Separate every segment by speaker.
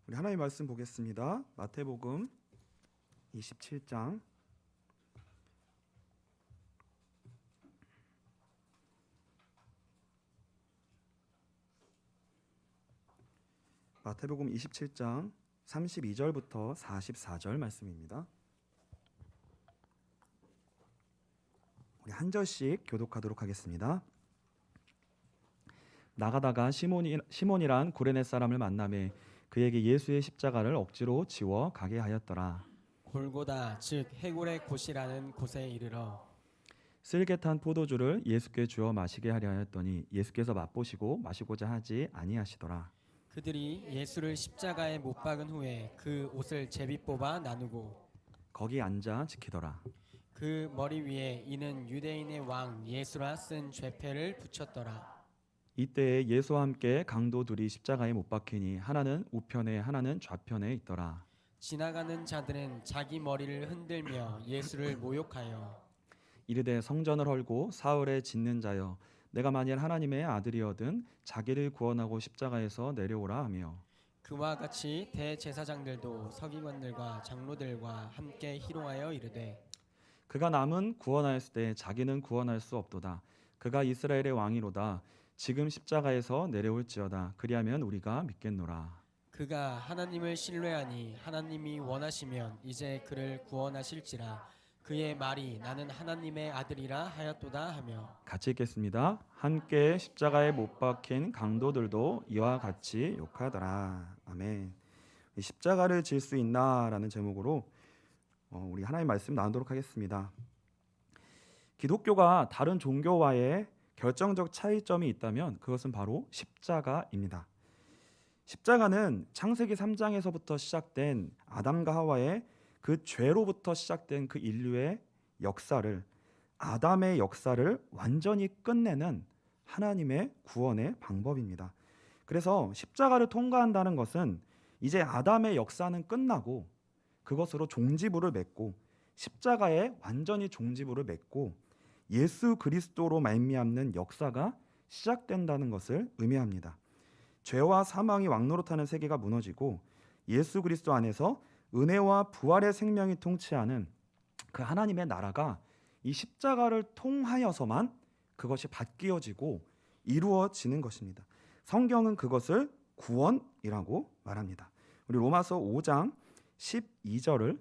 Speaker 1: 우리 하나님의 말씀 보겠습니다. 마태복음 27장 마태복음 27장 32절부터 44절 말씀입니다. 우리 한 절씩 교독하도록 하겠습니다. 나가다가 시몬이란 구레네 사람을 만나매 그에게 예수의 십자가를 억지로 지워 가게 하였더라.
Speaker 2: 골고다 즉 해골의 곳이라는 곳에 이르러
Speaker 1: 쓸개 탄 포도주를 예수께 주어 마시게 하려 하였더니 예수께서 맛보시고 마시고자 하지 아니하시더라.
Speaker 2: 그들이 예수를 십자가에 못 박은 후에 그 옷을 제비 뽑아 나누고
Speaker 1: 거기 앉아 지키더라.
Speaker 2: 그 머리 위에 이는 유대인의 왕 예수라 쓴 죄패를 붙였더라.
Speaker 1: 이때에 예수와 함께 강도 둘이 십자가에 못 박히니 하나는 우편에 하나는 좌편에 있더라.
Speaker 2: 지나가는 자들은 자기 머리를 흔들며 예수를 모욕하여
Speaker 1: 이르되 성전을 헐고 사흘에 짓는 자여 내가 만일 하나님의 아들이어든 자기를 구원하고 십자가에서 내려오라 하며
Speaker 2: 그와 같이 대제사장들도 서기관들과 장로들과 함께 희롱하여 이르되
Speaker 1: 그가 남은 구원하였을 때 자기는 구원할 수 없도다. 그가 이스라엘의 왕이로다. 지금 십자가에서 내려올지어다. 그리하면 우리가 믿겠노라.
Speaker 2: 그가 하나님을 신뢰하니 하나님이 원하시면 이제 그를 구원하실지라. 그의 말이 나는 하나님의 아들이라 하였도다 하며
Speaker 1: 같이 읽겠습니다. 함께 십자가에 못 박힌 강도들도 이와 같이 욕하더라. 아멘. 십자가를 질 수 있나라는 제목으로 우리 하나님의 말씀 나누도록 하겠습니다. 기독교가 다른 종교와의 결정적 차이점이 있다면 그것은 바로 십자가입니다. 십자가는 창세기 3장에서부터 시작된 아담과 하와의 그 죄로부터 시작된 그 인류의 역사를, 아담의 역사를 완전히 끝내는 하나님의 구원의 방법입니다. 그래서 십자가를 통과한다는 것은 이제 아담의 역사는 끝나고 그것으로 종지부를 맺고 십자가에 완전히 종지부를 맺고 예수 그리스도로 말미암는 역사가 시작된다는 것을 의미합니다. 죄와 사망이 왕노릇하는 세계가 무너지고 예수 그리스도 안에서 은혜와 부활의 생명이 통치하는 그 하나님의 나라가 이 십자가를 통하여서만 그것이 바뀌어지고 이루어지는 것입니다. 성경은 그것을 구원이라고 말합니다. 우리 로마서 5장 12절을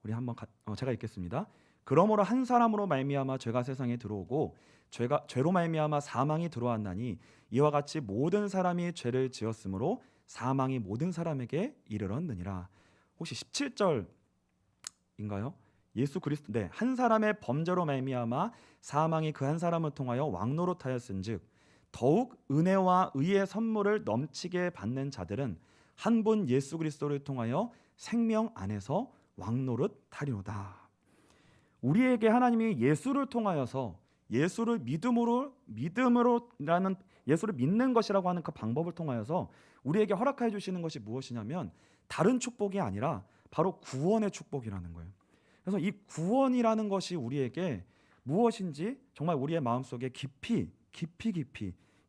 Speaker 1: 우리 한번 제가 읽겠습니다. 그러므로 한 사람으로 말미암아 죄가 세상에 들어오고 죄로 말미암아 사망이 들어왔나니 이와 같이 모든 사람이 죄를 지었으므로 사망이 모든 사람에게 이르렀느니라. 혹시 17절인가요? 예수 그리스도 한 사람의 범죄로 말미암아 사망이 그 한 사람을 통하여 왕노릇하였은즉 더욱 은혜와 의의 선물을 넘치게 받는 자들은 한 분 예수 그리스도를 통하여 생명 안에서 왕노릇하리로다. 우리에게 하나님이 예수를 통하여서 예수를 믿음으로라는 예수를 믿는 것이라고 하는 그 방법을 통하여서 우리에게 허락해 주시는 것이 무엇이냐면 다른 축복이 아니라 바로 구원의 축복이라는 거예요. 그래서 이 구원이라는 것이 우리에게 무엇인지 정말 우리의 마음속에 깊이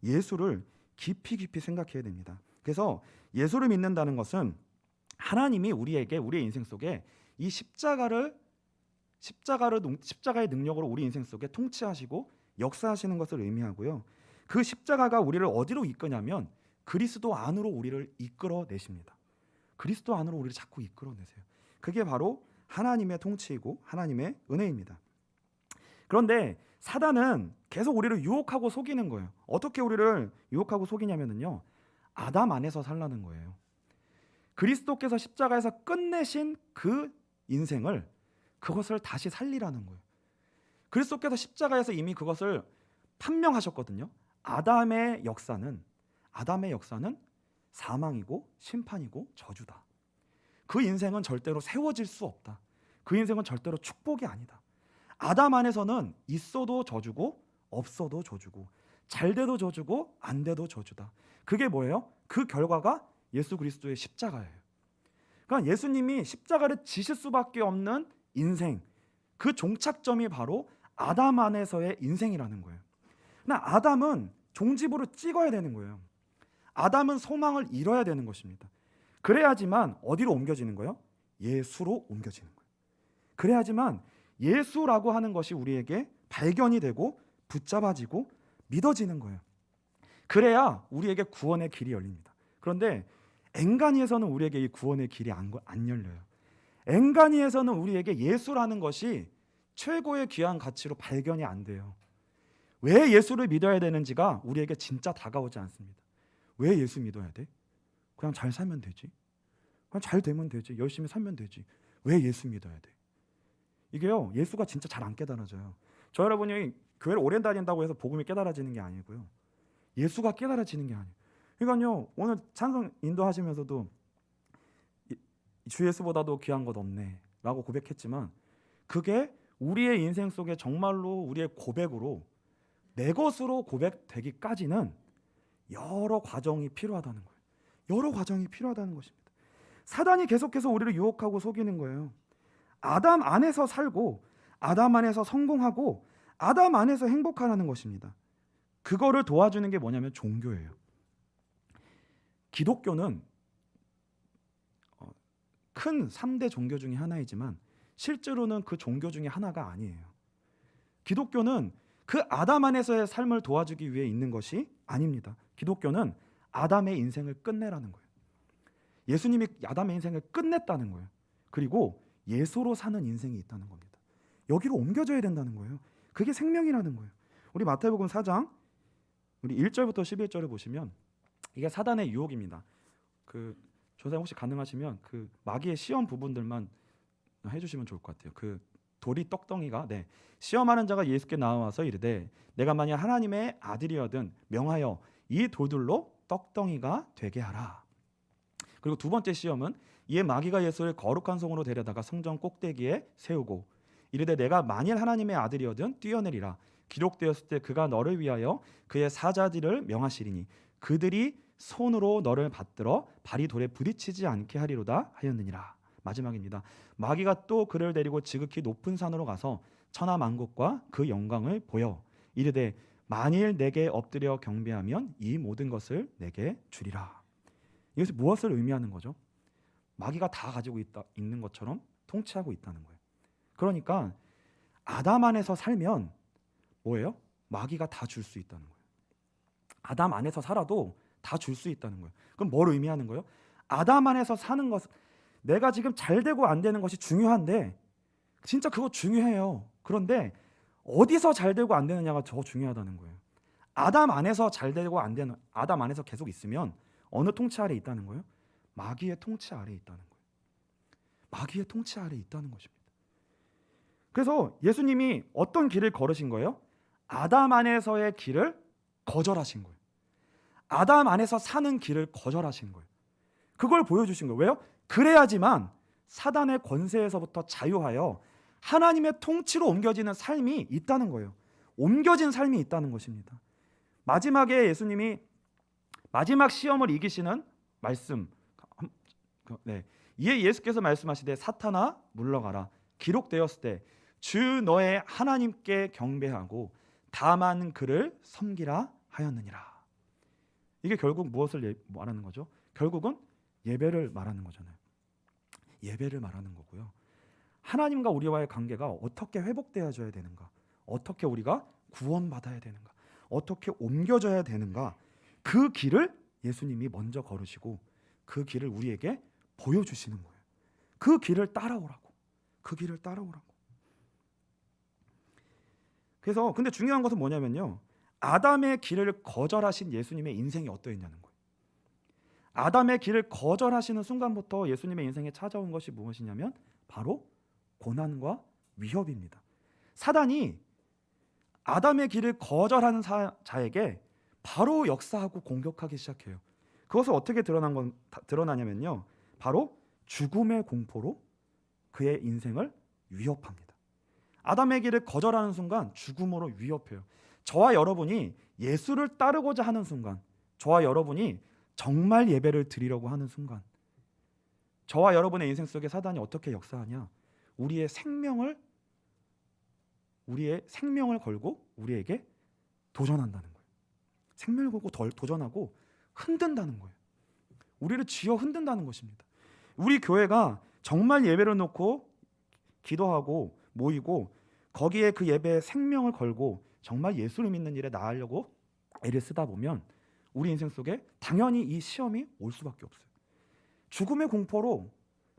Speaker 1: 예수를 깊이 생각해야 됩니다. 그래서 예수를 믿는다는 것은 하나님이 우리에게 우리의 인생 속에 이 십자가의 능력으로 우리 인생 속에 통치하시고 역사하시는 것을 의미하고요. 그 십자가가 우리를 어디로 이끄냐면 그리스도 안으로 우리를 이끌어내십니다. 그리스도 안으로 우리를 자꾸 이끌어내세요. 그게 바로 하나님의 통치이고 하나님의 은혜입니다. 그런데 사단은 계속 우리를 유혹하고 속이는 거예요. 어떻게 우리를 유혹하고 속이냐면요, 아담 안에서 살라는 거예요. 그리스도께서 십자가에서 끝내신 그 인생을 그것을 다시 살리라는 거예요. 그리스도께서 십자가에서 이미 그것을 판명하셨거든요. 아담의 역사는 사망이고 심판이고 저주다. 그 인생은 절대로 세워질 수 없다. 그 인생은 절대로 축복이 아니다. 아담 안에서는 있어도 저주고 없어도 저주고 잘 돼도 저주고 안 돼도 저주다. 그게 뭐예요? 그 결과가 예수 그리스도의 십자가예요. 그러니까 예수님이 십자가를 지실 수밖에 없는 인생, 그 종착점이 바로 아담 안에서의 인생이라는 거예요. 그러나 아담은 종지부를 찍어야 되는 거예요. 아담은 소망을 잃어야 되는 것입니다. 그래야지만 어디로 옮겨지는 거예요? 예수로 옮겨지는 거예요. 그래야지만 예수라고 하는 것이 우리에게 발견이 되고 붙잡아지고 믿어지는 거예요. 그래야 우리에게 구원의 길이 열립니다. 그런데 앵간히에서는 우리에게 이 구원의 길이 안 열려요. 앵간히에서는 우리에게 예수라는 것이 최고의 귀한 가치로 발견이 안 돼요. 왜 예수를 믿어야 되는지가 우리에게 진짜 다가오지 않습니다. 왜 예수 믿어야 돼? 그냥 잘 살면 되지. 그냥 잘 되면 되지. 열심히 살면 되지. 왜 예수 믿어야 돼? 이게요, 예수가 진짜 잘 안 깨달아져요. 저 여러분이 교회를 오래 다닌다고 해서 복음이 깨달아지는 게 아니고요, 예수가 깨달아지는 게 아니에요. 그러니까요, 오늘 찬송 인도하시면서도 주 예수보다도 귀한 것 없네 라고 고백했지만, 그게 우리의 인생 속에 정말로 우리의 고백으로 내 것으로 고백되기까지는 여러 과정이 필요하다는 거예요. 여러 과정이 필요하다는 것입니다. 사단이 계속해서 우리를 유혹하고 속이는 거예요. 아담 안에서 살고 아담 안에서 성공하고 아담 안에서 행복하라는 것입니다. 그거를 도와주는 게 뭐냐면 종교예요. 기독교는 큰 3대 종교 중에 하나이지만 실제로는 그 종교 중에 하나가 아니에요. 기독교는 그 아담 안에서의 삶을 도와주기 위해 있는 것이 아닙니다. 기독교는 아담의 인생을 끝내라는 거예요. 예수님이 아담의 인생을 끝냈다는 거예요. 그리고 예수로 사는 인생이 있다는 겁니다. 여기로 옮겨져야 된다는 거예요. 그게 생명이라는 거예요. 우리 마태복음 4장 우리 1절부터 11절을 보시면 이게 사단의 유혹입니다. 그 조사님 혹시 가능하시면 그 마귀의 시험 부분들만 해주시면 좋을 것 같아요. 그 돌이 떡덩이가 시험하는 자가 예수께 나와서 이르되 내가 만약 하나님의 아들이어든 명하여 이 돌들로 떡덩이가 되게 하라. 그리고 두 번째 시험은 이에 마귀가 예수를 거룩한 성으로 데려다가 성전 꼭대기에 세우고 이르되 내가 만일 하나님의 아들이어든 뛰어내리라. 기록되었을 때 그가 너를 위하여 그의 사자들을 명하시리니 그들이 손으로 너를 받들어 발이 돌에 부딪히지 않게 하리로다 하였느니라. 마지막입니다. 마귀가 또 그를 데리고 지극히 높은 산으로 가서 천하 만국과 그 영광을 보여 이르되 만일 내게 엎드려 경배하면 이 모든 것을 내게 주리라. 이것이 무엇을 의미하는 거죠? 마귀가 다 가지고 있는 것처럼 통치하고 있다는 거예요. 그러니까 아담 안에서 살면 뭐예요? 마귀가 다 줄 수 있다는 거예요. 아담 안에서 살아도 다 줄 수 있다는 거예요. 그럼 뭘 의미하는 거예요? 아담 안에서 사는 것, 내가 지금 잘 되고 안 되는 것이 중요한데 진짜 그거 중요해요. 그런데 어디서 잘 되고 안 되느냐가 더 중요하다는 거예요. 아담 안에서 잘 되고 안 되는, 아담 안에서 계속 있으면 어느 통치 아래 있다는 거예요? 마귀의 통치 아래 있다는 거예요. 마귀의 통치 아래 있다는 것입니다. 그래서 예수님이 어떤 길을 걸으신 거예요? 아담 안에서의 길을 거절하신 거예요. 아담 안에서 사는 길을 거절하신 거예요. 그걸 보여주신 거예요. 왜요? 그래야지만 사단의 권세에서부터 자유하여 하나님의 통치로 옮겨지는 삶이 있다는 거예요. 옮겨진 삶이 있다는 것입니다. 마지막에 예수님이 마지막 시험을 이기시는 말씀, 이에 예수께서 말씀하시되 사탄아 물러가라. 기록되었을 때 주 너의 하나님께 경배하고 다만 그를 섬기라 하였느니라. 이게 결국 무엇을 말하는 거죠? 결국은 예배를 말하는 거잖아요. 예배를 말하는 거고요. 하나님과 우리와의 관계가 어떻게 회복되어져야 되는가? 어떻게 우리가 구원받아야 되는가? 어떻게 옮겨져야 되는가? 그 길을 예수님이 먼저 걸으시고 그 길을 우리에게 보여주시는 거예요. 그 길을 따라오라고. 그 길을 따라오라고. 그래서 근데 중요한 것은 뭐냐면요. 아담의 길을 거절하신 예수님의 인생이 어떠했냐는 거예요. 아담의 길을 거절하시는 순간부터 예수님의 인생에 찾아온 것이 무엇이냐면 바로 고난과 위협입니다. 사단이 아담의 길을 거절하는 자에게 바로 역사하고 공격하기 시작해요. 그것을 어떻게 드러나냐면요. 바로 죽음의 공포로 그의 인생을 위협합니다. 아담의 길을 거절하는 순간 죽음으로 위협해요. 저와 여러분이 예수를 따르고자 하는 순간, 저와 여러분이 정말 예배를 드리려고 하는 순간, 저와 여러분의 인생 속에 사단이 어떻게 역사하냐? 우리의 생명을 걸고 우리에게 도전한다는 거예요. 생명을 걸고 도전하고 흔든다는 거예요. 우리를 쥐어 흔든다는 것입니다. 우리 교회가 정말 예배를 놓고 기도하고 모이고 거기에 그 예배에 생명을 걸고 정말 예수를 믿는 일에 나아가려고 애를 쓰다 보면 우리 인생 속에 당연히 이 시험이 올 수밖에 없어요. 죽음의 공포로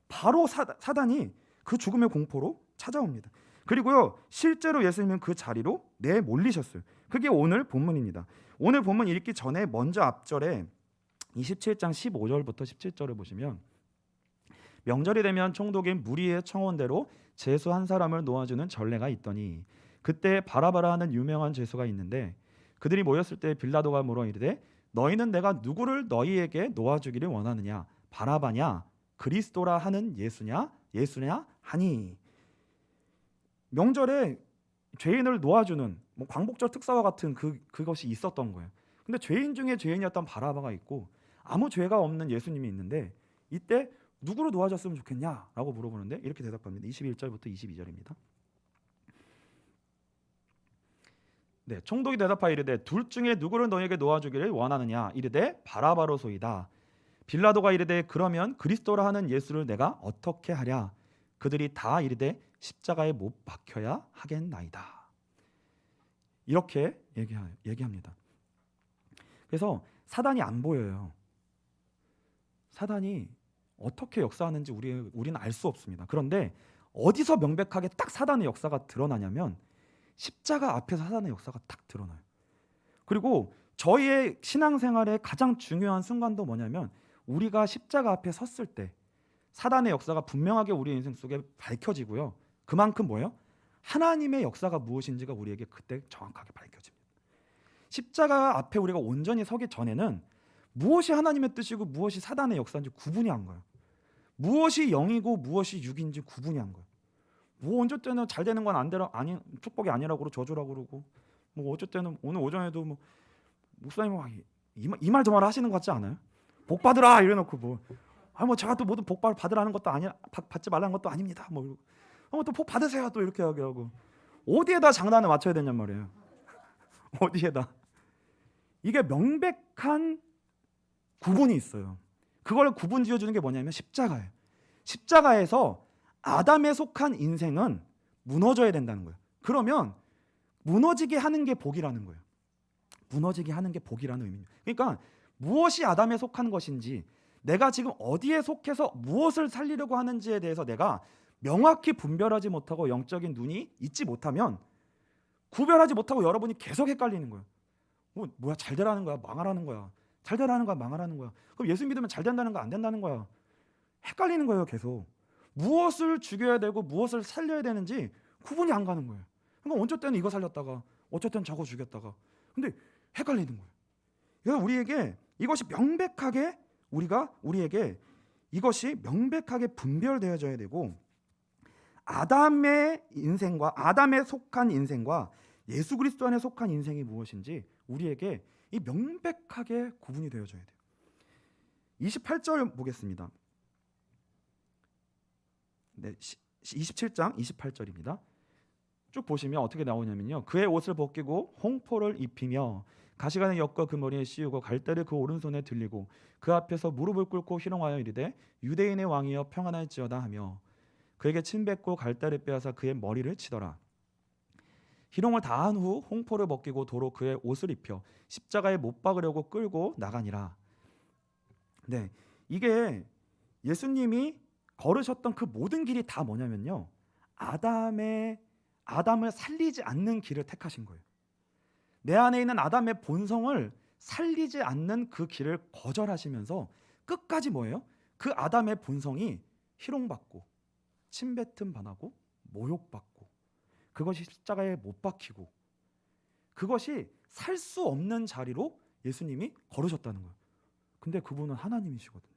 Speaker 1: 바로 사단이 그 죽음의 공포로 찾아옵니다. 그리고요, 실제로 예수님은 그 자리로 내몰리셨어요. 그게 오늘 본문입니다. 오늘 본문 읽기 전에 먼저 앞절에 27장 15절부터 17절을 보시면 명절이 되면 총독인 무리의 청원대로 죄수 한 사람을 놓아주는 전례가 있더니 그때 바라바라 하는 유명한 죄수가 있는데 그들이 모였을 때 빌라도가 물어 이르되 너희는 내가 누구를 너희에게 놓아주기를 원하느냐 바라바냐 그리스도라 하는 예수냐 하니. 명절에 죄인을 놓아주는 광복절 특사와 같은 그것이 있었던 거예요. 근데 죄인 중에 죄인이었던 바라바가 있고 아무 죄가 없는 예수님이 있는데 이때 누구를 놓아줬으면 좋겠냐라고 물어보는데 이렇게 대답합니다. 21절부터 22절입니다. 네, 총독이 대답하여 이르되 둘 중에 누구를 너희에게 놓아주기를 원하느냐 이르되 바라바로소이다. 빌라도가 이르되 그러면 그리스도라 하는 예수를 내가 어떻게 하랴. 그들이 다 이르되 십자가에 못 박혀야 하겠나이다. 이렇게 얘기합니다. 그래서 사단이 안 보여요. 사단이 어떻게 역사하는지 우리는 알 수 없습니다. 그런데 어디서 명백하게 딱 사단의 역사가 드러나냐면 십자가 앞에서 사단의 역사가 딱 드러나요. 그리고 저희의 신앙생활의 가장 중요한 순간도 뭐냐면 우리가 십자가 앞에 섰을 때 사단의 역사가 분명하게 우리 인생 속에 밝혀지고요. 그만큼 뭐예요? 하나님의 역사가 무엇인지가 우리에게 그때 정확하게 밝혀집니다. 십자가 앞에 우리가 온전히 서기 전에는 무엇이 하나님의 뜻이고 무엇이 사단의 역사인지 구분이 안 가요. 무엇이 영이고 무엇이 육인지 구분이 안 가요. 뭐 언제 때는 잘 되는 건 아니 축복이 아니라고 그러고 저주라고 그러고 뭐 어쩔 때는 오늘 오전에도 뭐 목사님 이 말 저 말 하시는 것 같지 않아요? 복 받으라 이래놓고 뭐 제가 또 모든 복 받으라는 것도 아니 받지 말라는 것도 아닙니다. 뭐 또 복 받으세요 또 이렇게 하고 어디에다 장단을 맞춰야 되냔 말이에요. 어디에다. 이게 명백한 구분이 있어요. 그걸 구분 지어주는 게 뭐냐면 십자가예요. 십자가에서 아담에 속한 인생은 무너져야 된다는 거예요. 그러면 무너지게 하는 게 복이라는 거예요. 무너지게 하는 게 복이라는 의미입니다. 그러니까 무엇이 아담에 속한 것인지 내가 지금 어디에 속해서 무엇을 살리려고 하는지에 대해서 내가 명확히 분별하지 못하고 영적인 눈이 있지 못하면 구별하지 못하고 여러분이 계속 헷갈리는 거예요. 뭐야 잘 되라는 거야 망하라는 거야. 잘 되라는 거야 망하라는 거야. 그럼 예수 믿으면 잘 된다는 거야 안 된다는 거야. 헷갈리는 거예요 계속. 무엇을 죽여야 되고 무엇을 살려야 되는지 구분이 안 가는 거예요. 그러니까 어쩔 때는 이거 살렸다가 어쩔 때는 저거 죽였다가 근데 헷갈리는 거예요. 그래서 우리에게 이것이 명백하게 우리에게 이것이 명백하게 분별되어져야 되고 아담의 인생과 아담에 속한 인생과 예수 그리스도 안에 속한 인생이 무엇인지 우리에게 이 명백하게 구분이 되어져야 돼요. 28절 보겠습니다. 네, 27장 28절입니다. 쭉 보시면 어떻게 나오냐면요. 그의 옷을 벗기고 홍포를 입히며 가시관을 엮어 그 머리에 씌우고 갈대를 그 오른손에 들리고 그 앞에서 무릎을 꿇고 희롱하여 이르되 유대인의 왕이여 평안할지어다 하며 그에게 침 뱉고 갈대를 빼앗아 그의 머리를 치더라. 희롱을 다 한 후 홍포를 벗기고 도로 그의 옷을 입혀 십자가에 못 박으려고 끌고 나가니라. 네, 이게 예수님이 걸으셨던 그 모든 길이 다 뭐냐면요. 아담을 살리지 않는 길을 택하신 거예요. 내 안에 있는 아담의 본성을 살리지 않는 그 길을 거절하시면서 끝까지 뭐예요? 그 아담의 본성이 희롱받고 침뱉음 당하고 모욕받고 그것이 십자가에 못 박히고 그것이 살 수 없는 자리로 예수님이 걸으셨다는 거예요. 근데 그분은 하나님이시거든요.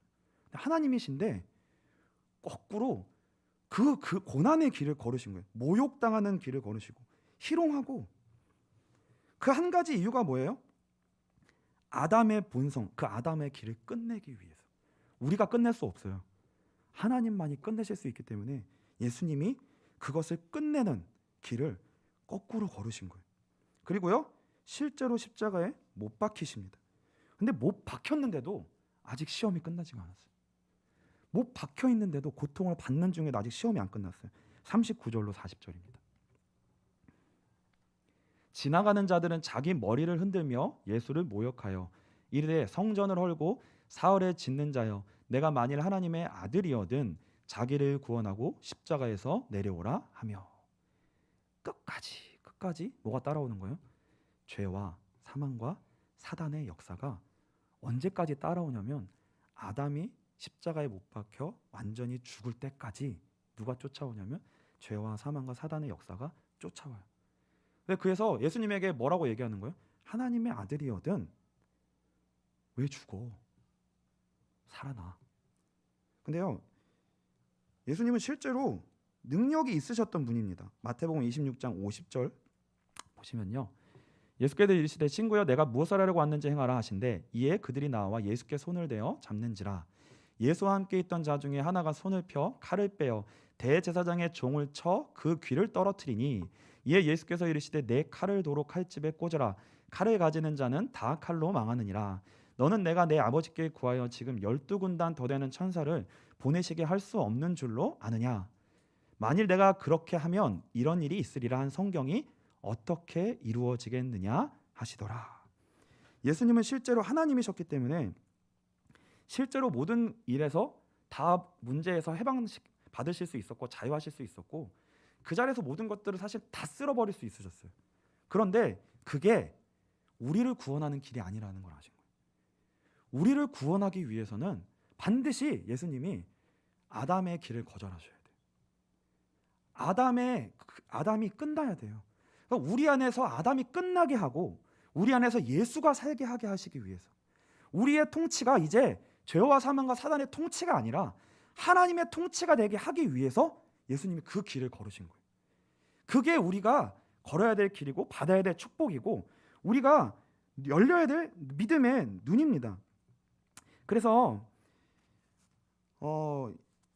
Speaker 1: 하나님이신데 거꾸로 그 고난의 길을 걸으신 거예요. 모욕당하는 길을 걸으시고 희롱하고 그 한 가지 이유가 뭐예요? 아담의 본성, 그 아담의 길을 끝내기 위해서. 우리가 끝낼 수 없어요. 하나님만이 끝내실 수 있기 때문에 예수님이 그것을 끝내는 길을 거꾸로 걸으신 거예요. 그리고요 실제로 십자가에 못 박히십니다. 근데 못 박혔는데도 아직 시험이 끝나지가 않았어요. 못 박혀 있는데도 고통을 받는 중에도 아직 시험이 안 끝났어요. 39절로 40절입니다. 지나가는 자들은 자기 머리를 흔들며 예수를 모욕하여 이르되 성전을 헐고 사흘에 짓는 자여 내가 만일 하나님의 아들이어든 자기를 구원하고 십자가에서 내려오라 하며 끝까지 뭐가 따라오는 거예요? 죄와 사망과 사단의 역사가 언제까지 따라오냐면 아담이 십자가에 못 박혀 완전히 죽을 때까지 누가 쫓아오냐면 죄와 사망과 사단의 역사가 쫓아와요. 그래서 예수님에게 뭐라고 얘기하는 거예요? 하나님의 아들이거든 왜 죽어? 살아나. 근데요, 예수님은 실제로 능력이 있으셨던 분입니다. 마태복음 26장 50절 보시면요, 예수께서 이르시되 친구여 내가 무엇을 하려고 왔는지 행하라 하신대 이에 그들이 나와 예수께 손을 대어 잡는지라. 예수와 함께 있던 자 중에 하나가 손을 펴 칼을 빼어 대제사장의 종을 쳐 그 귀를 떨어뜨리니 이에 예수께서 이르시되 내 칼을 도로 칼집에 꽂으라. 칼을 가지는 자는 다 칼로 망하느니라. 너는 내가 내 아버지께 구하여 지금 12군단 더 되는 천사를 보내시게 할 수 없는 줄로 아느냐. 만일 내가 그렇게 하면 이런 일이 있으리라 한 성경이 어떻게 이루어지겠느냐 하시더라. 예수님은 실제로 하나님이셨기 때문에 실제로 모든 일에서 다 문제에서 해방 받으실 수 있었고 자유하실 수 있었고 그 자리에서 모든 것들을 사실 다 쓸어버릴 수 있으셨어요. 그런데 그게 우리를 구원하는 길이 아니라는 걸 아신 거예요. 우리를 구원하기 위해서는 반드시 예수님이 아담의 길을 거절하셔야 돼요. 아담이 끝나야 돼요. 그러니까 우리 안에서 아담이 끝나게 하고 우리 안에서 예수가 살게 하게 하시기 위해서 우리의 통치가 이제 죄와 사망과 사단의 통치가 아니라 하나님의 통치가 되게 하기 위해서 예수님이 그 길을 걸으신 거예요. 그게 우리가 걸어야 될 길이고 받아야 될 축복이고 우리가 열려야 될 믿음의 눈입니다. 그래서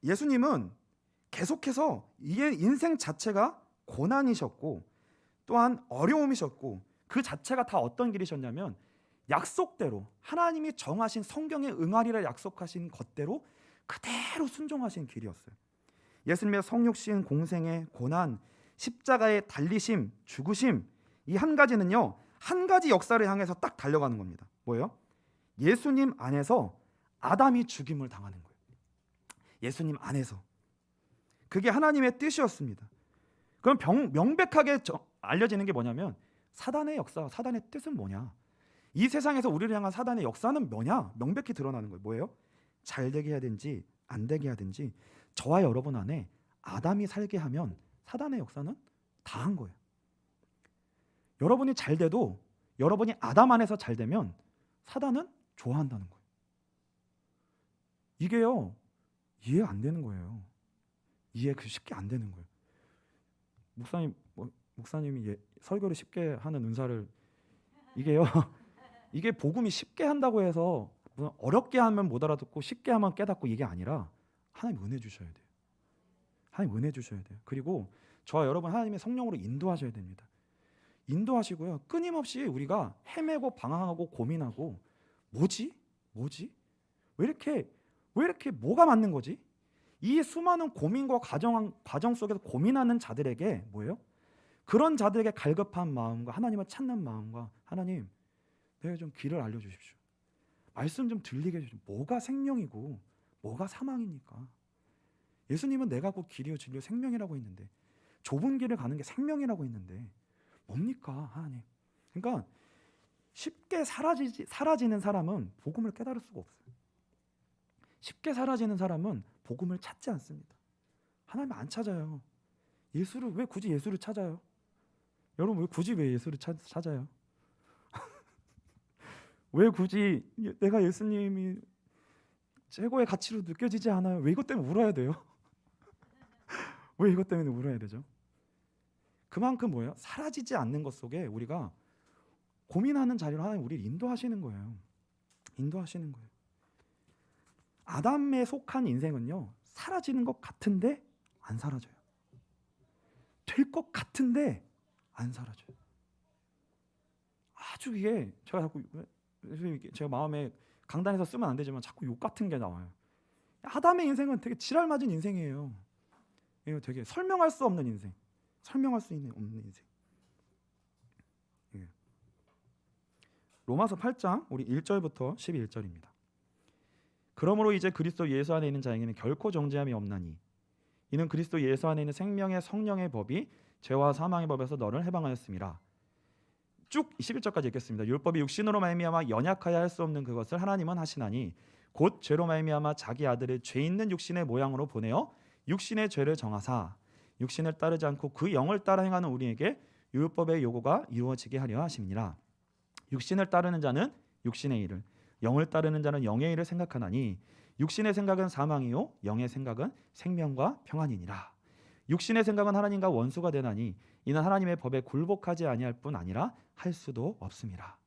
Speaker 1: 예수님은 계속해서 이게 인생 자체가 고난이셨고 또한 어려움이셨고 그 자체가 다 어떤 길이셨냐면 약속대로 하나님이 정하신 성경에 응하리라 약속하신 것대로 그대로 순종하신 길이었어요. 예수님의 성육신, 공생의 고난, 십자가의 달리심, 죽으심 이 한 가지는요 한 가지 역사를 향해서 딱 달려가는 겁니다. 뭐예요? 예수님 안에서 아담이 죽임을 당하는 거예요. 예수님 안에서 그게 하나님의 뜻이었습니다. 그럼 명백하게 알려지는 게 뭐냐면 사단의 역사, 사단의 뜻은 뭐냐? 이 세상에서 우리를 향한 사단의 역사는 뭐냐? 명백히 드러나는 거예요. 뭐예요? 잘 되게 해야 되는지 안 되게 해야 되는지 저와 여러분 안에 아담이 살게 하면 사단의 역사는 다 한 거예요. 여러분이 잘 돼도 여러분이 아담 안에서 잘 되면 사단은 좋아한다는 거예요. 이게요 이해 안 되는 거예요. 이해 쉽게 안 되는 거예요. 목사님이 설교를 쉽게 하는 은사를 이게요 이게 복음이 쉽게 한다고 해서 어렵게 하면 못 알아듣고 쉽게 하면 깨닫고 이게 아니라 하나님 은혜 주셔야 돼요. 하나님 은혜 주셔야 돼요. 그리고 저와 여러분 하나님의 성령으로 인도하셔야 됩니다. 인도하시고요. 끊임없이 우리가 헤매고 방황하고 고민하고 뭐지? 왜 이렇게 뭐가 맞는 거지? 이 수많은 고민과 과정 속에서 고민하는 자들에게 뭐예요? 그런 자들에게 갈급한 마음과 하나님을 찾는 마음과 하나님 내가 좀 길을 알려주십시오. 말씀 좀 들리게 해주십시오. 뭐가 생명이고 뭐가 사망입니까? 예수님은 내가 곧 길이요 진리요 생명이라고 했는데 좁은 길을 가는 게 생명이라고 했는데 뭡니까 하나님? 그러니까 쉽게 사라지는 사람은 복음을 깨달을 수가 없어요. 쉽게 사라지는 사람은 복음을 찾지 않습니다. 하나님 안 찾아요. 왜 굳이 예수를 찾아요? 여러분 왜 예수를 찾아요? 왜 굳이 내가 예수님이 최고의 가치로 느껴지지 않아요? 왜 이것 때문에 울어야 돼요? 왜 이것 때문에 울어야 되죠? 그만큼 뭐예요? 사라지지 않는 것 속에 우리가 고민하는 자리로 하나님 우리를 인도하시는 거예요. 인도하시는 거예요. 아담에 속한 인생은요 사라지는 것 같은데 안 사라져요. 될 것 같은데 안 사라져요. 아주 이게 제가 마음에 강단에서 쓰면 안 되지만 자꾸 욕 같은 게 나와요. 아담의 인생은 되게 지랄맞은 인생이에요. 이거 되게 설명할 수 없는 인생, 설명할 수 없는 인생. 예. 로마서 8장 우리 1절부터 11절입니다. 그러므로 이제 그리스도 예수 안에 있는 자에게는 결코 정죄함이 없나니 이는 그리스도 예수 안에 있는 생명의 성령의 법이 죄와 사망의 법에서 너를 해방하였음이라. 쭉 11절까지 읽겠습니다. 율법이 육신으로 말미암아 연약하여 할 수 없는 그것을 하나님은 하시나니 곧 죄로 말미암아 자기 아들을 죄 있는 육신의 모양으로 보내어 육신의 죄를 정하사 육신을 따르지 않고 그 영을 따라 행하는 우리에게 율법의 요구가 이루어지게 하려 하심이니라. 육신을 따르는 자는 육신의 일을, 영을 따르는 자는 영의 일을 생각하나니 육신의 생각은 사망이요 영의 생각은 생명과 평안이니라. 육신의 생각은 하나님과 원수가 되나니 이는 하나님의 법에 굴복하지 아니할 뿐 아니라 할 수도 없음이라.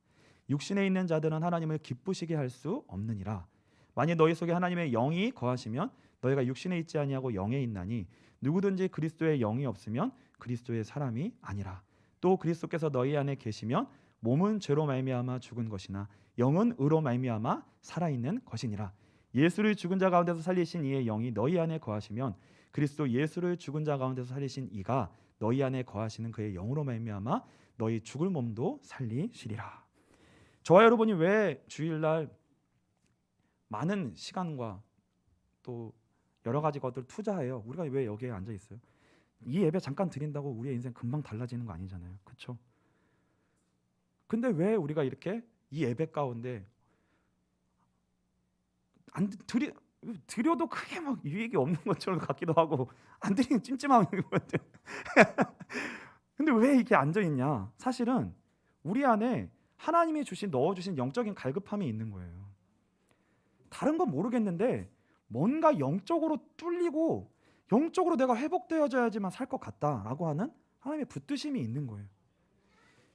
Speaker 1: 육신에 있는 자들은 하나님을 기쁘시게 할 수 없느니라. 만일 너희 속에 하나님의 영이 거하시면 너희가 육신에 있지 아니하고 영에 있나니 누구든지 그리스도의 영이 없으면 그리스도의 사람이 아니라. 또 그리스도께서 너희 안에 계시면 몸은 죄로 말미암아 죽은 것이나 영은 의로 말미암아 살아있는 것이니라. 예수를 죽은 자 가운데서 살리신 이의 영이 너희 안에 거하시면 그리스도 예수를 죽은 자 가운데서 살리신 이가 너희 안에 거하시는 그의 영으로 말미암아 너희 죽을 몸도 살리시리라. 저와 여러분이 왜 주일날 많은 시간과 또 여러 가지 것들 투자해요? 우리가 왜 여기에 앉아 있어요? 이 예배 잠깐 드린다고 우리의 인생 금방 달라지는 거 아니잖아요, 그렇죠? 근데 왜 우리가 이렇게 이 예배 가운데 안 드려도 크게 막 유익이 없는 것처럼 같기도 하고 안 드리면 찜찜한 것 같아요. 근데 왜 이렇게 앉아 있냐? 사실은 우리 안에 하나님이 넣어주신 영적인 갈급함이 있는 거예요. 다른 건 모르겠는데 뭔가 영적으로 뚫리고 영적으로 내가 회복되어져야지만 살 것 같다라고 하는 하나님의 붙드심이 있는 거예요.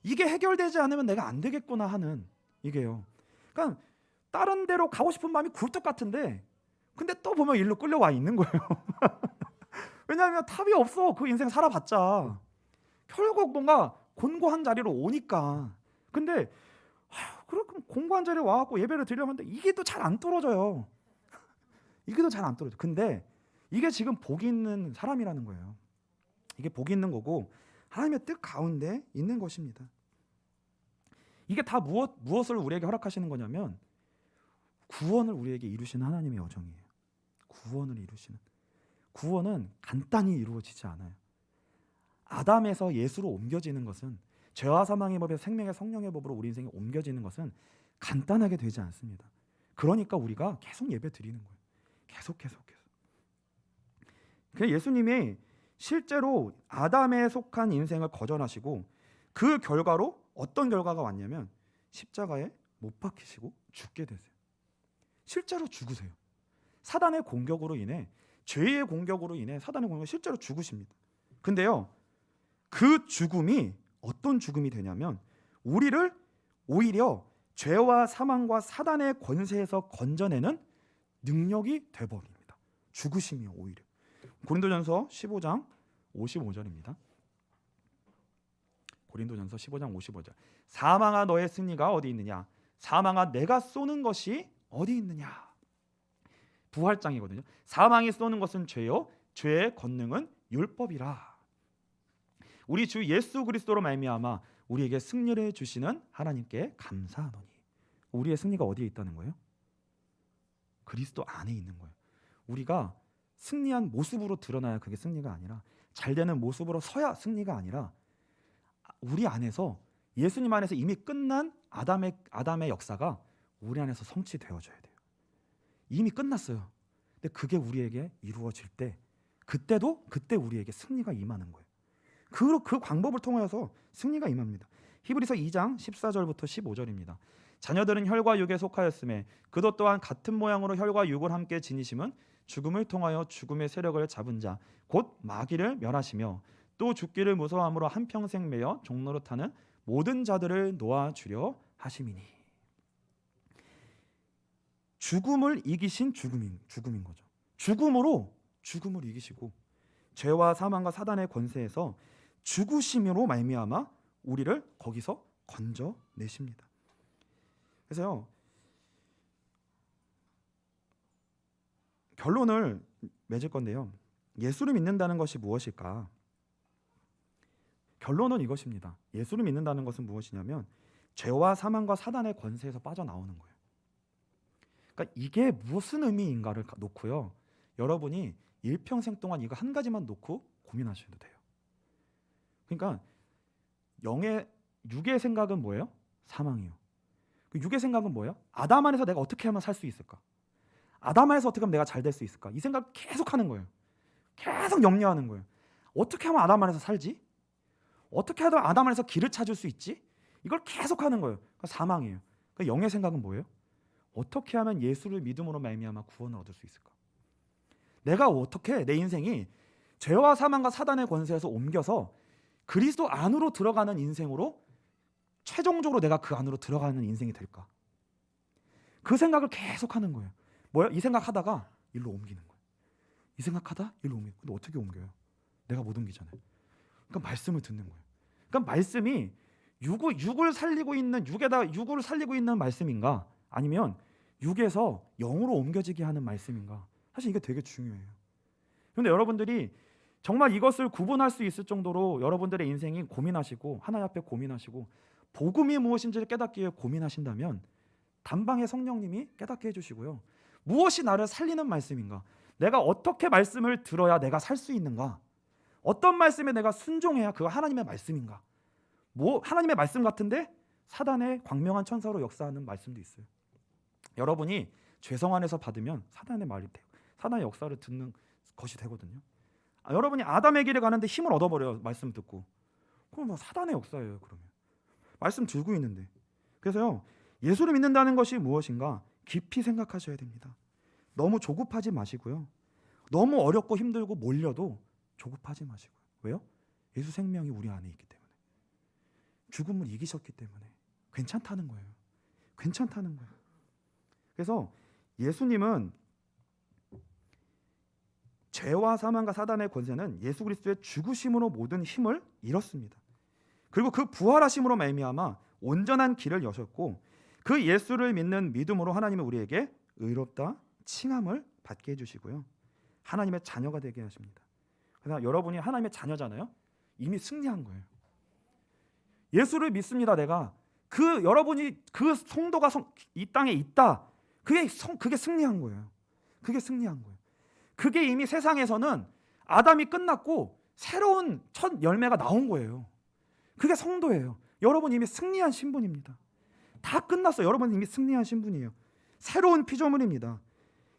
Speaker 1: 이게 해결되지 않으면 내가 안 되겠구나 하는 이게요. 그러니까 다른 데로 가고 싶은 마음이 굴뚝 같은데 근데 또 보면 일로 끌려와 있는 거예요. 왜냐하면 답이 없어. 그 인생 살아봤자 결국 뭔가 곤고한 자리로 오니까. 근데 그럼 공고한 자리에 와갖고 예배를 드리려고 하는데 이게 또 잘 안 뚫어져요. 이게 또 잘 안 뚫어져. 근데 이게 지금 복이 있는 사람이라는 거예요. 이게 복이 있는 거고 하나님의 뜻 가운데 있는 것입니다. 이게 다 무엇을 우리에게 허락하시는 거냐면 구원을 우리에게 이루시는 하나님의 여정이에요. 구원을 이루시는. 구원은 간단히 이루어지지 않아요. 아담에서 예수로 옮겨지는 것은 죄와 사망의 법에서 생명의 성령의 법으로 우리 인생에 옮겨지는 것은 간단하게 되지 않습니다. 그러니까 우리가 계속 예배 드리는 거예요. 계속. 그래서 예수님이 실제로 아담에 속한 인생을 거절하시고 그 결과로 어떤 결과가 왔냐면 십자가에 못 박히시고 죽게 되세요. 실제로 죽으세요. 사단의 공격으로 인해 죄의 공격으로 인해 사단의 공격으로 실제로 죽으십니다. 근데요. 그 죽음이 어떤 죽음이 되냐면 우리를 오히려 죄와 사망과 사단의 권세에서 건져내는 능력이 되어버립니다. 죽으심이요 오히려. 고린도전서 15장 55절입니다. 고린도전서 15장 55절. 사망아 너의 승리가 어디 있느냐? 사망아 내가 쏘는 것이 어디 있느냐? 부활장이거든요. 사망이 쏘는 것은 죄요 죄의 권능은 율법이라. 우리 주 예수 그리스도로 말미암아 우리에게 승리를 주시는 하나님께 감사하노니. 우리의 승리가 어디에 있다는 거예요? 그리스도 안에 있는 거예요. 우리가 승리한 모습으로 드러나야 그게 승리가 아니라 잘 되는 모습으로 서야 승리가 아니라 우리 안에서 예수님 안에서 이미 끝난 아담의 역사가 우리 안에서 성취되어져야 돼요. 이미 끝났어요. 근데 그게 우리에게 이루어질 때 그때 우리에게 승리가 임하는 거예요. 그 방법을 통해서 승리가 임합니다. 히브리서 2장 14절부터 15절입니다. 자녀들은 혈과 육에 속하였음에 그도 또한 같은 모양으로 혈과 육을 함께 지니심은 죽음을 통하여 죽음의 세력을 잡은 자 곧 마귀를 멸하시며 또 죽기를 무서워함으로 한평생 매여 종로로 타는 모든 자들을 놓아주려 하심이니. 죽음을 이기신 죽음인 거죠. 죽음으로 죽음을 이기시고 죄와 사망과 사단의 권세에서 죽으심으로 말미암아 우리를 거기서 건져내십니다. 그래서요 결론을 맺을 건데요. 예수를 믿는다는 것이 무엇일까? 결론은 이것입니다. 예수를 믿는다는 것은 무엇이냐면 죄와 사망과 사단의 권세에서 빠져나오는 거예요. 그러니까 이게 무슨 의미인가를 놓고요. 여러분이 일평생 동안 이거 한 가지만 놓고 고민하셔도 돼요. 그러니까 육의 생각은 뭐예요? 사망이요. 그 육의 생각은 뭐예요? 아담 안에서 내가 어떻게 하면 살 수 있을까? 아담 안에서 어떻게 하면 내가 잘 될 수 있을까? 이 생각 계속 하는 거예요. 계속 염려하는 거예요. 어떻게 하면 아담 안에서 살지? 어떻게 하면 아담 안에서 길을 찾을 수 있지? 이걸 계속 하는 거예요. 그러니까 사망이에요. 그러니까 영의 생각은 뭐예요? 어떻게 하면 예수를 믿음으로 말미암아 구원을 얻을 수 있을까? 내가 어떻게 내 인생이 죄와 사망과 사단의 권세에서 옮겨서 그리스도 안으로 들어가는 인생으로 최종적으로 내가 그 안으로 들어가는 인생이 될까? 그 생각을 계속 하는 거예요. 뭐야? 이 생각하다가 일로 옮기는 거예요. 이 생각하다 일로 옮기는 거예요. 근데 어떻게 옮겨요? 내가 못 옮기잖아요. 그러니까 말씀을 듣는 거예요. 그러니까 말씀이 육을 살리고 있는 육을 살리고 있는 말씀인가? 아니면 육에서 영으로 옮겨지게 하는 말씀인가? 사실 이게 되게 중요해요. 그런데 여러분들이 정말 이것을 구분할 수 있을 정도로 여러분들의 인생이 고민하시고 하나님 앞에 고민하시고 복음이 무엇인지를 깨닫기 위해 고민하신다면 단방에 성령님이 깨닫게 해주시고요. 무엇이 나를 살리는 말씀인가? 내가 어떻게 말씀을 들어야 내가 살 수 있는가? 어떤 말씀에 내가 순종해야 그가 하나님의 말씀인가? 하나님의 말씀 같은데 사단의 광명한 천사로 역사하는 말씀도 있어요. 여러분이 죄성 안에서 받으면 사단의 말이 돼요. 사단의 역사를 듣는 것이 되거든요. 여러분이 아담의 길에 가는데 힘을 얻어버려요. 말씀 듣고. 그럼 뭐 사단의 역사예요. 그러면 말씀 들고 있는데. 그래서요, 예수를 믿는다는 것이 무엇인가 깊이 생각하셔야 됩니다. 너무 조급하지 마시고요. 너무 어렵고 힘들고 몰려도 조급하지 마시고요. 왜요? 예수 생명이 우리 안에 있기 때문에. 죽음을 이기셨기 때문에 괜찮다는 거예요. 괜찮다는 거예요. 그래서 예수님은 죄와 사망과 사단의 권세는 예수 그리스도의 죽으심으로 모든 힘을 잃었습니다. 그리고 그 부활하심으로 말미암아 온전한 길을 여셨고 그 예수를 믿는 믿음으로 하나님은 우리에게 의롭다 칭함을 받게 해주시고요. 하나님의 자녀가 되게 하십니다. 그래서 여러분이 하나님의 자녀잖아요. 이미 승리한 거예요. 예수를 믿습니다. 내가 여러분이 그 성도가 이 땅에 있다. 그게 승리한 거예요. 그게 승리한 거예요. 그게 이미 세상에서는 아담이 끝났고 새로운 첫 열매가 나온 거예요. 그게 성도예요. 여러분 이미 승리한 신분입니다. 다 끝났어요. 여러분 이미 승리한 신분이에요. 새로운 피조물입니다.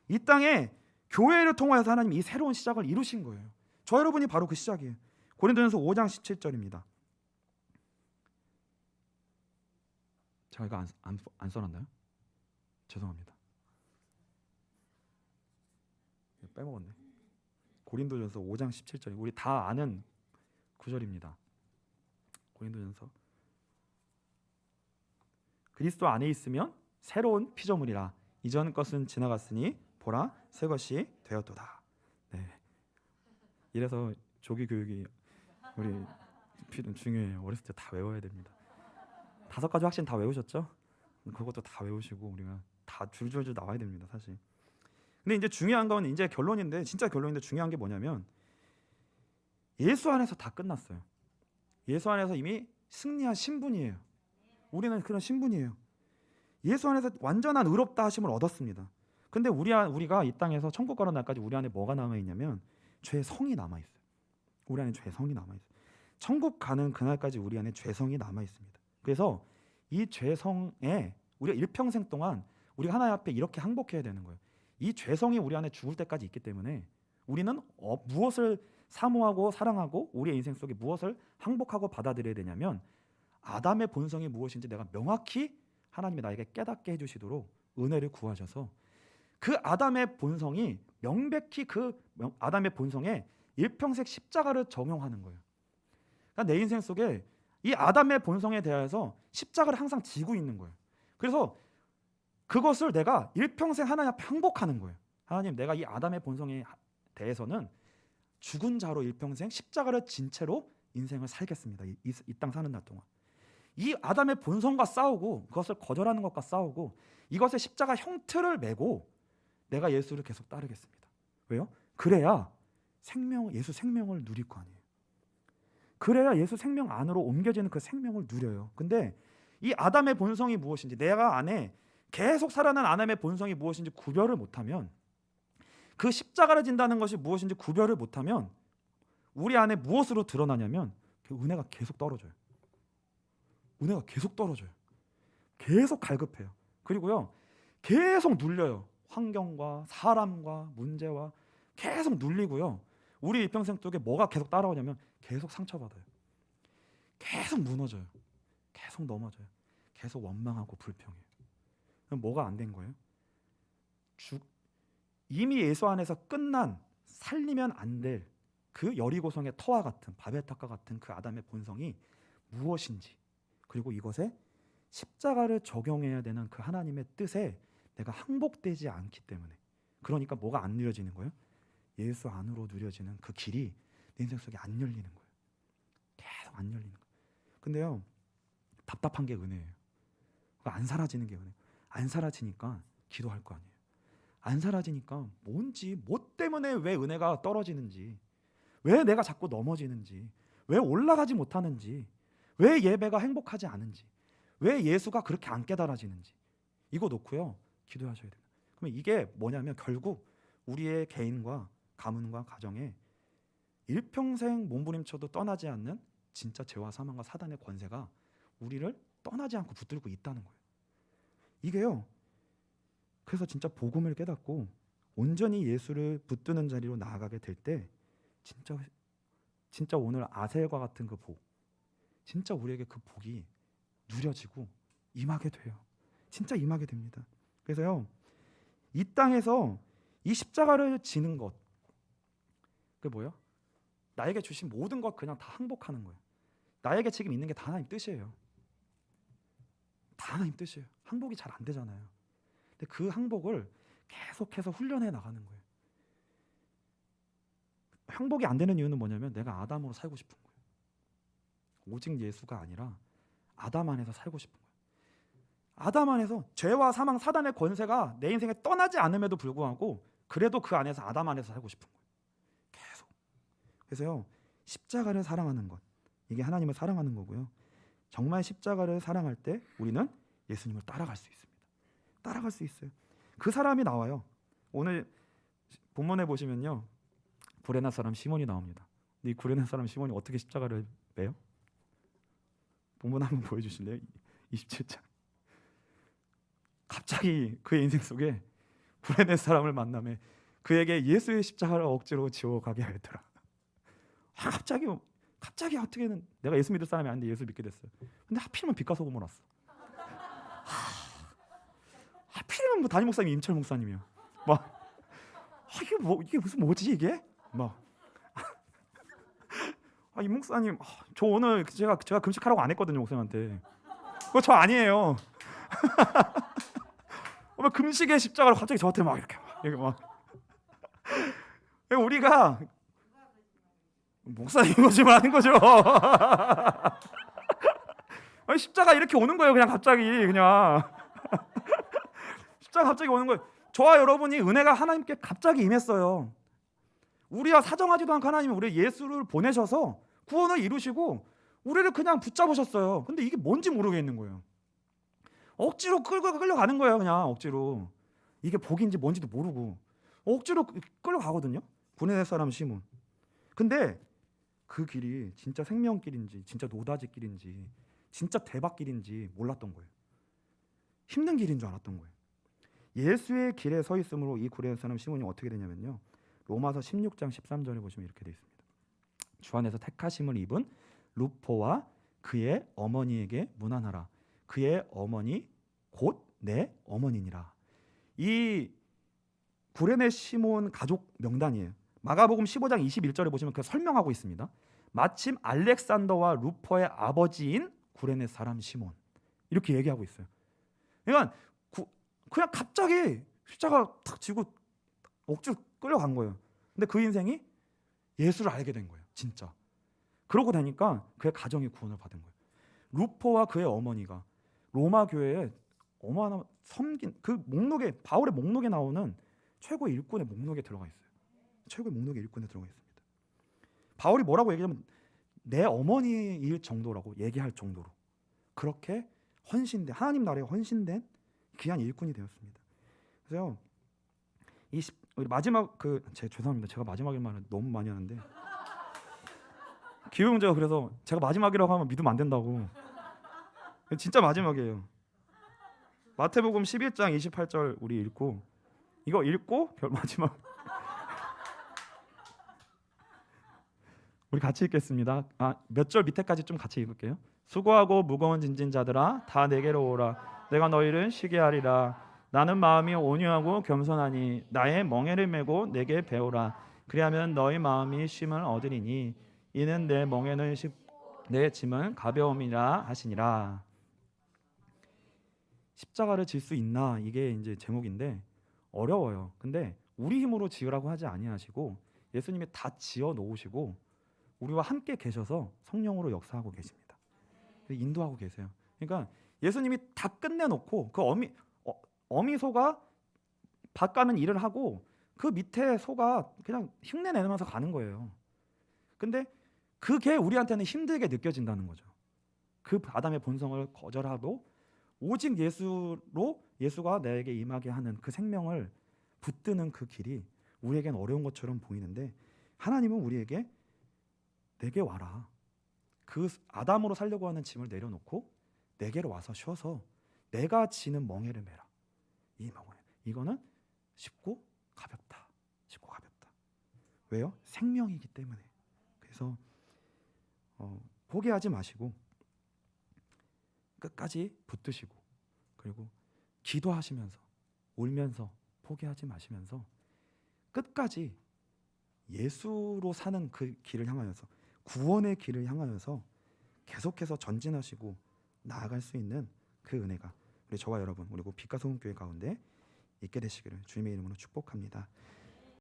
Speaker 1: 이 땅에 교회를 통하여서 하나님이 이 새로운 시작을 이루신 거예요. 저 여러분이 바로 그 시작이에요. 고린도전서 5장 17절입니다. 제가 이거 안 써놨나요? 죄송합니다. 빼먹었네. 고린도전서 5장 17절. 우리 다 아는 구절입니다. 고린도전서. 그리스도 안에 있으면 새로운 피조물이라. 이전 것은 지나갔으니 보라 새 것이 되었도다. 네. 이래서 조기 교육이 우리 중요해요. 어렸을 때 다 외워야 됩니다. 5가지 확신 다 외우셨죠? 그것도 다 외우시고 우리가 다 줄줄줄 나와야 됩니다, 사실. 근데 이제 중요한 건 이제 결론인데 진짜 결론인데 중요한 게 뭐냐면 예수 안에서 다 끝났어요. 예수 안에서 이미 승리한 신분이에요. 우리는 그런 신분이에요. 예수 안에서 완전한 의롭다 하심을 얻었습니다. 근데 우리가 이 땅에서 천국 가는 날까지 우리 안에 뭐가 남아 있냐면 죄성이 남아 있어요. 우리 안에 죄성이 남아 있어요. 천국 가는 그날까지 우리 안에 죄성이 남아 있습니다. 그래서 이 죄성에 우리가 일평생 동안 우리가 하나님 앞에 이렇게 항복해야 되는 거예요. 이 죄성이 우리 안에 죽을 때까지 있기 때문에 우리는 무엇을 사모하고 사랑하고 우리의 인생 속에 무엇을 항복하고 받아들여야 되냐면 아담의 본성이 무엇인지 내가 명확히 하나님이 나에게 깨닫게 해주시도록 은혜를 구하셔서 그 아담의 본성이 명백히 아담의 본성에 일평생 십자가를 적용하는 거예요. 그러니까 내 인생 속에 이 아담의 본성에 대해서 십자가를 항상 지고 있는 거예요. 그래서 그것을 내가 일평생 하나님 앞에 항복하는 거예요. 하나님, 내가 이 아담의 본성에 대해서는 죽은 자로 일평생 십자가를 진 채로 인생을 살겠습니다. 이 땅 사는 날 동안. 이 아담의 본성과 싸우고 그것을 거절하는 것과 싸우고 이것의 십자가 형태를 메고 내가 예수를 계속 따르겠습니다. 왜요? 그래야 예수 생명을 누릴 거 아니에요. 그래야 예수 생명 안으로 옮겨지는 그 생명을 누려요. 근데 이 아담의 본성이 무엇인지, 내가 안에 계속 살아난 아담의 본성이 무엇인지 구별을 못하면, 그 십자가를 진다는 것이 무엇인지 구별을 못하면 우리 안에 무엇으로 드러나냐면 그 은혜가 계속 떨어져요. 은혜가 계속 떨어져요. 계속 갈급해요. 그리고요, 계속 눌려요. 환경과 사람과 문제와 계속 눌리고요. 우리 일평생 속에 뭐가 계속 따라오냐면 계속 상처받아요. 계속 무너져요. 계속 넘어져요. 계속 원망하고 불평해요. 그럼 뭐가 안 된 거예요? 이미 예수 안에서 끝난, 살리면 안 될 그 여리고성의 터와 같은, 바벨탑과 같은 그 아담의 본성이 무엇인지, 그리고 이것에 십자가를 적용해야 되는 그 하나님의 뜻에 내가 항복되지 않기 때문에, 그러니까 뭐가 안 누려지는 거예요? 예수 안으로 누려지는 그 길이 내 인생 속에 안 열리는 거예요. 계속 안 열리는 거예요. 근데요, 답답한 게 은혜예요. 안 사라지는 게 은혜예요. 안 사라지니까 기도할 거 아니에요. 안 사라지니까 뭔지, 뭐 때문에 왜 은혜가 떨어지는지, 왜 내가 자꾸 넘어지는지, 왜 올라가지 못하는지, 왜 예배가 행복하지 않은지, 왜 예수가 그렇게 안 깨달아지는지, 이거 놓고요 기도하셔야 돼요. 그러면 이게 뭐냐면 결국 우리의 개인과 가문과 가정에 일평생 몸부림쳐도 떠나지 않는 진짜 죄와 사망과 사단의 권세가 우리를 떠나지 않고 붙들고 있다는 거예요. 이게요, 그래서 진짜 복음을 깨닫고 온전히 예수를 붙드는 자리로 나아가게 될 때 진짜 오늘 아셀과 같은 그 복, 진짜 우리에게 그 복이 누려지고 임하게 돼요. 진짜 임하게 됩니다. 그래서요, 이 땅에서 이 십자가를 지는 것, 그게 뭐예요? 나에게 주신 모든 것 그냥 다 항복하는 거예요. 나에게 지금 있는 게 다 하나님 뜻이에요. 다 하나님 뜻이에요. 항복이 잘 안 되잖아요. 근데 그 항복을 계속해서 훈련해 나가는 거예요. 항복이 안 되는 이유는 뭐냐면 내가 아담으로 살고 싶은 거예요. 오직 예수가 아니라 아담 안에서 살고 싶은 거예요. 아담 안에서 죄와 사망, 사단의 권세가 내 인생에 떠나지 않음에도 불구하고 그래도 그 안에서, 아담 안에서 살고 싶은 거예요. 계속. 그래서요, 십자가를 사랑하는 것, 이게 하나님을 사랑하는 거고요. 정말 십자가를 사랑할 때 우리는 예수님을 따라갈 수 있습니다. 따라갈 수 있어요. 그 사람이 나와요. 오늘 본문에 보시면요, 구레네 사람 시몬이 나옵니다. 근데 이 구레네 사람 시몬이 어떻게 십자가를 매요? 본문 한번 보여주실래요? 27장. 갑자기 그의 인생 속에 구레네 사람을 만나며 그에게 예수의 십자가를 억지로 지워가게 하였더라. 갑자기 어떻게는, 내가 예수 믿을 사람이 아닌데 예수 믿게 됐어요. 근데 하필이면 빛과 소금을 왔어. 하필이면 뭐 담임 목사님 임철 목사님이야. 이게 무슨 뭐지 이게? 이 목사님, 저 오늘 제가 금식하라고 안 했거든요 목사님한테. 그거 저 아니에요. 금식의 십자가를 갑자기 저한테 이렇게 우리가 목사님 거짓말 하는 거죠. 십자가 이렇게 오는 거예요. 그냥 갑자기 십자가 갑자기 오는 거예요. 저와 여러분이 은혜가 하나님께 갑자기 임했어요. 우리가 사정하지도 않고 하나님이 우리 예수를 보내셔서 구원을 이루시고 우리를 그냥 붙잡으셨어요. 근데 이게 뭔지 모르겠는 거예요. 억지로 끌려가는 거예요. 그냥 억지로. 이게 복인지 뭔지도 모르고 억지로 끌려가거든요. 구레네 사람 시몬. 근데 그 길이 진짜 생명길인지, 진짜 노다지길인지, 진짜 대박길인지 몰랐던 거예요. 힘든 길인 줄 알았던 거예요. 예수의 길에 서 있으므로 이 구레네 사람 시몬이 어떻게 되냐면요, 로마서 16장 13절에 보시면 이렇게 되어 있습니다. 주 안에서 택하심을 입은 루포와 그의 어머니에게 문안하라. 그의 어머니 곧 내 어머니니라. 이 구레네 시몬 가족 명단이에요. 마가복음 15장 21절에 보시면 그 설명하고 있습니다. 마침 알렉산더와 루포의 아버지인 구레네 사람 시몬, 이렇게 얘기하고 있어요. 그러니까 그냥 갑자기 십자가 탁 쥐고 억지로 끌려간 거예요. 근데 그 인생이 예수를 알게 된 거예요. 진짜. 그러고 나니까 그의 가정이 구원을 받은 거예요. 루포와 그의 어머니가 로마 교회에 어마어마한 섬긴, 그 목록에, 바울의 목록에 나오는 최고의 일꾼의 목록에 들어가 있어요. 최고의 목록의 일꾼에 들어가 있습니다. 바울이 뭐라고 얘기하면 내 어머니일 정도라고 얘기할 정도로 그렇게 헌신된 하나님 나라에 헌신된 귀한 일꾼이 되었습니다. 그래서 우리 마지막 죄송합니다. 제가 마지막에 말을 너무 많이 하는데 기호 형제가 그래서 제가 마지막이라고 하면 믿으면 안 된다고. 진짜 마지막이에요. 마태복음 11장 28절 우리 읽고 이거 읽고 마지막 우리 같이 읽겠습니다. 몇 절 밑에까지 좀 같이 읽을게요. 수고하고 무거운 짐진 자들아 다 내게로 오라. 내가 너희를 쉬게 하리라. 나는 마음이 온유하고 겸손하니 나의 멍에를 메고 내게 배우라. 그리하면 너희 마음이 쉼을 얻으리니 이는 내 멍에는 쉽고 내 짐은 가벼움이라 하시니라. 십자가를 질 수 있나 이게 이제 제목인데 어려워요. 근데 우리 힘으로 지으라고 하지 아니하시고 예수님이 다 지어 놓으시고 우리와 함께 계셔서 성령으로 역사하고 계십니다. 인도하고 계세요. 그러니까 예수님이 다 끝내놓고 그 어미 소가 밭 가는 일을 하고 그 밑에 소가 그냥 흉내 내면서 가는 거예요. 근데 그게 우리한테는 힘들게 느껴진다는 거죠. 그 아담의 본성을 거절하고 오직 예수가 나에게 임하게 하는 그 생명을 붙드는 그 길이 우리에겐 어려운 것처럼 보이는데 하나님은 우리에게 내게 와라. 그 아담으로 살려고 하는 짐을 내려놓고 내게로 와서 쉬어서 내가 지는 멍에를 메라. 이 멍에 이거는 쉽고 가볍다. 쉽고 가볍다. 왜요? 생명이기 때문에. 그래서 포기하지 마시고 끝까지 붙드시고 그리고 기도하시면서 울면서 포기하지 마시면서 끝까지 예수로 사는 그 길을 향하여서 구원의 길을 향하여서 계속해서 전진하시고 나아갈 수 있는 그 은혜가 우리 저와 여러분 그리고 빛과 소금 교회 가운데 있게 되시기를 주님의 이름으로 축복합니다.